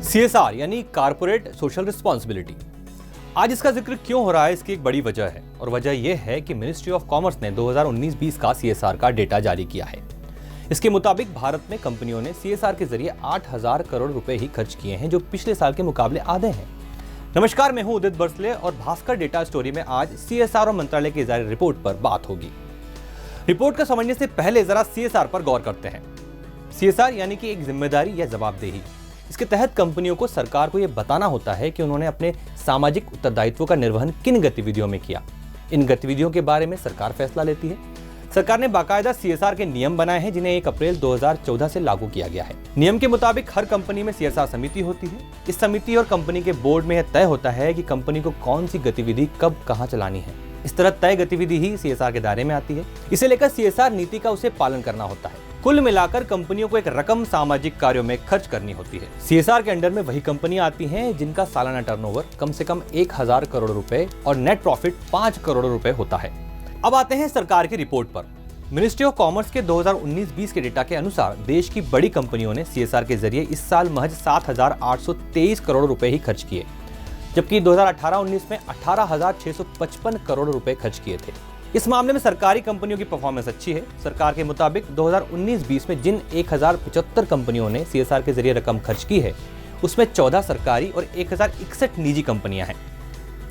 CSR यानी corporate social responsibility. आज इसका जिक्र क्यों हो रहा है, इसकी एक बड़ी वजह है और वजह यह है कि मिनिस्ट्री ऑफ कॉमर्स ने 2019-20 का CSR का डेटा जारी किया है। इसके मुताबिक भारत में कंपनियों ने CSR के जरिए 8,000 करोड़ रुपए ही खर्च किए हैं, जो पिछले साल के मुकाबले आधे हैं। नमस्कार, मैं हूं उदित बरसले और भास्कर डेटा स्टोरी में आज CSR और मंत्रालय की जारी रिपोर्ट पर बात होगी। रिपोर्ट को समझने से पहले जरा CSR पर गौर करते हैं। CSR यानी कि एक जिम्मेदारी या जवाबदेही। इसके तहत कंपनियों को सरकार को यह बताना होता है कि उन्होंने अपने सामाजिक उत्तरदायित्वों का निर्वहन किन गतिविधियों में किया। इन गतिविधियों के बारे में सरकार फैसला लेती है। सरकार ने बाकायदा CSR के नियम बनाए हैं, जिन्हें 1 अप्रैल 2014 से लागू किया गया है। नियम के मुताबिक हर कंपनी में CSR समिति होती है। इस समिति और कंपनी के बोर्ड में यह तय होता है कि कंपनी को कौन सी गतिविधि कब कहां चलानी है। इस तरह तय गतिविधि ही CSR के दायरे में आती है। इसे लेकर CSR नीति का उसे पालन करना होता है। कुल मिलाकर कंपनियों को एक रकम सामाजिक कार्यों में खर्च करनी होती है। CSR के अंडर में वही कंपनियां आती हैं जिनका सालाना टर्नओवर कम से कम 1,000 करोड़ रुपए और नेट प्रॉफिट 5 करोड़ रुपए होता है। अब आते हैं सरकार की रिपोर्ट पर। मिनिस्ट्री ऑफ कॉमर्स के 2019-20 के डेटा के अनुसार देश की बड़ी कंपनियों ने CSR के जरिए इस साल महज 7,823 करोड़ रुपए ही खर्च किए, जबकि 2018-19 में 18,655 करोड़ रुपए खर्च किए थे। इस मामले में सरकारी कंपनियों की परफॉर्मेंस अच्छी है। सरकार के मुताबिक 2019-20 में जिन 1,075 कंपनियों ने CSR के जरिए रकम खर्च की है, उसमें 14 सरकारी और 1,061 निजी कंपनियां हैं।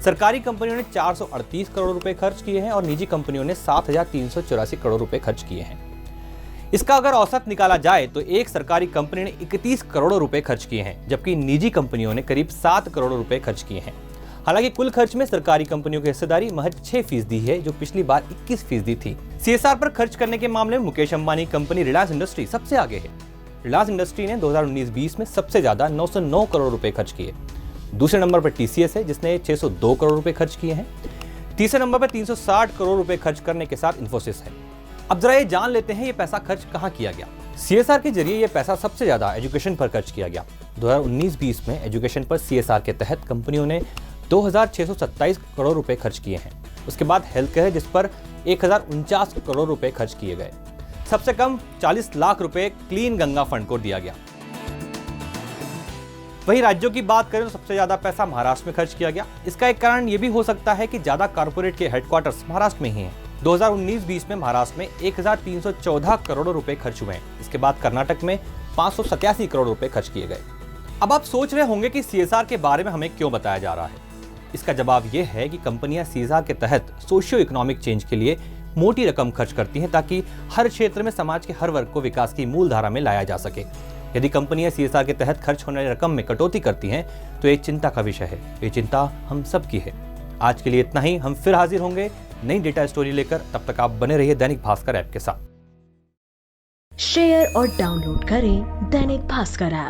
सरकारी कंपनियों ने 438 करोड़ रुपए खर्च किए हैं और निजी कंपनियों ने 7,384 करोड़ रुपए खर्च किए हैं। इसका अगर औसत निकाला जाए तो एक सरकारी कंपनी ने 31 करोड़ रुपए खर्च किए हैं, जबकि निजी कंपनियों ने करीब 7 करोड़ रुपए खर्च किए हैं। हालांकि कुल खर्च में सरकारी कंपनियों की हिस्सेदारी महज 6% है, जो पिछली बार 21% थी। CSR पर खर्च करने के मामले में मुकेश अंबानी कंपनी रिलायंस इंडस्ट्री सबसे आगे है। रिलायंस इंडस्ट्री ने 2019-20 में सबसे ज्यादा 909 करोड़ रुपए खर्च किए। दूसरे नंबर पर TCS है, जिसने 602 करोड़ रुपए खर्च किए हैं। तीसरे नंबर पर 360 करोड़ रुपए खर्च करने के साथ इन्फोसिस है। अब जरा ये जान लेते हैं ये पैसा खर्च कहाँ किया गया। CSR के जरिए ये पैसा सबसे ज्यादा एजुकेशन पर खर्च किया गया। 2019-20 में एजुकेशन पर CSR के तहत कंपनियों ने 2,627 करोड़ रुपए खर्च किए हैं। उसके बाद हेल्थ केयर, जिस पर 1,049 करोड़ रुपए खर्च किए गए। सबसे कम 40 लाख रुपए क्लीन गंगा फंड को दिया गया। वहीं राज्यों की बात करें तो सबसे ज्यादा पैसा महाराष्ट्र में खर्च किया गया। इसका एक कारण यह भी हो सकता है कि ज्यादा कारपोरेट के हेडक्वार्टर्स महाराष्ट्र में ही हैं। 2019-20 में महाराष्ट्र में 1,314 करोड़ रुपए खर्च हुए हैं। इसके बाद कर्नाटक में 587 करोड़ रुपए खर्च किए गए। अब आप सोच रहे होंगे कि CSR के बारे में हमें क्यों बताया जा रहा है। इसका जवाब यह है कि कंपनियां CSR के तहत सोशियो इकोनॉमिक चेंज के लिए मोटी रकम खर्च करती हैं, ताकि हर क्षेत्र में समाज के हर वर्ग को विकास की मूल धारा में लाया जा सके। यदि कंपनियां CSR के तहत खर्च होने वाली रकम में कटौती करती हैं तो ये चिंता का विषय है। ये चिंता हम सब की है। आज के लिए इतना ही। हम फिर हाजिर होंगे नई डेटा स्टोरी लेकर। तब तक आप बने रहिए दैनिक भास्कर ऐप के साथ। शेयर और डाउनलोड करें दैनिक भास्कर ऐप।